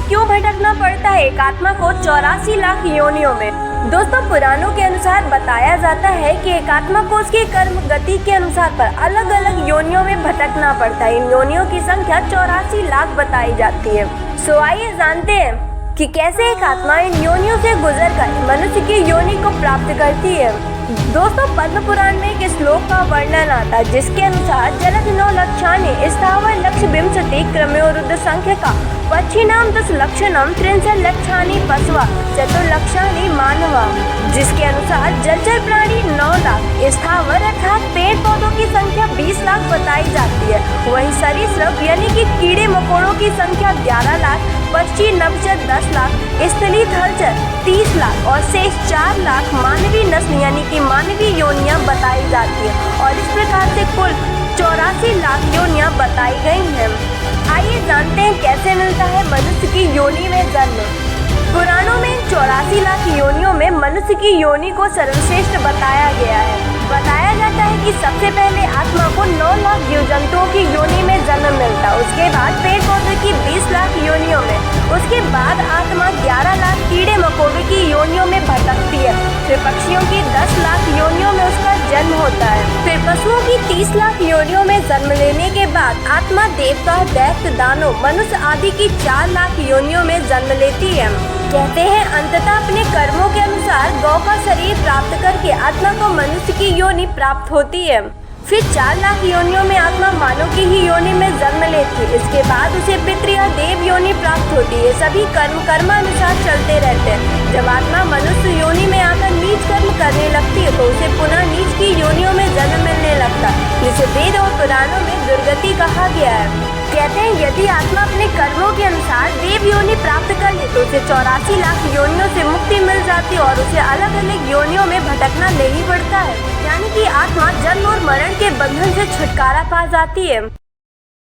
क्यों भटकना पड़ता है एक आत्मा को 84 लाख योनियों में? दोस्तों, पुराणों के अनुसार बताया जाता है कि एक आत्मा को उसके कर्म गति के अनुसार पर अलग अलग योनियों में भटकना पड़ता है। इन योनियों की संख्या 84 लाख बताई जाती है। सो आइए जानते हैं कि कैसे एक आत्मा इन योनियों से गुजरकर मनुष्य की योनि को प्राप्त करती है। दोस्तों, पद्म पुराण में एक श्लोक का वर्णन आता है जिसके अनुसार जलद 9 लक्षानि स्थावर लक्ष विंशति क्रमयोरुद्ध संख्य का पक्षिणाम 10 लक्षणम 63 लक्षानि पशवा चतुर्लक्षानि मानवा, जिसके अनुसार जलचर प्राणी 9 लाख, स्थावर अर्थात पेड़ पौधों की संख्या 20 लाख बताई जाती है। वहीं सरीसृप यानी कि कीड़े मकोड़ों की संख्या 11 लाख, पक्षी नभचर 10 लाख, स्थलीय थलचर 30 लाख और शेष 4 लाख मानवीय नस्ल यानी कि मानवीय योनियां बताई जाती है। और इस प्रकार से कुल 84 लाख योनियां बताई गई हैं। आइए जानते हैं कैसे मिलता है मनुष्य की योनि में जन्म। पुराणों में 84 लाख योनियों में मनुष्य की योनि को सर्वश्रेष्ठ बताया गया है। बताया जाता है कि सबसे पहले आत्मा को 9 लाख जीव जंतुओं की योनि में जन्म मिलता है, उसके बाद पेड़ पौधे की 20 लाख योनियों में, उसके बाद आत्मा 11 लाख कीड़े मकोड़ों की योनियों में भटकती है, फिर पक्षियों की 10 लाख योनियों में उसका जन्म होता है, फिर पशुओं की 30 लाख योनियों में जन्म लेने के बाद आत्मा देवता, दैत्य, दानव, मनुष्य आदि की 4 लाख योनियों में जन्म लेती है। कहते हैं अंततः अपने कर्मों के अनुसार गौ का शरीर प्राप्त करके आत्मा को मनुष्य की योनि प्राप्त होती है। फिर 4 लाख योनियों में आत्मा मानव की ही योनि में जन्म लेती है। इसके बाद उसे पितृ या देव योनि प्राप्त होती है। सभी कर्मानुसार चलते रहते हैं। जब आत्मा मनुष्य योनि में आकर नीच कर्म करने लगती है तो उसे पुनः नीच की योनियों में जन्म मिलने लगता है, जिसे वेद और पुराणों में दुर्गति कहा गया है। कहते हैं यदि आत्मा अपने कर्मों के अनुसार देव योनि प्राप्त कर ले तो उसे 84 लाख योनियों से मुक्ति मिल जाती है और उसे अलग अलग योनियों में भटकना नहीं पड़ता है, यानी कि आत्मा जन्म और मरण के बंधन से छुटकारा पा जाती है।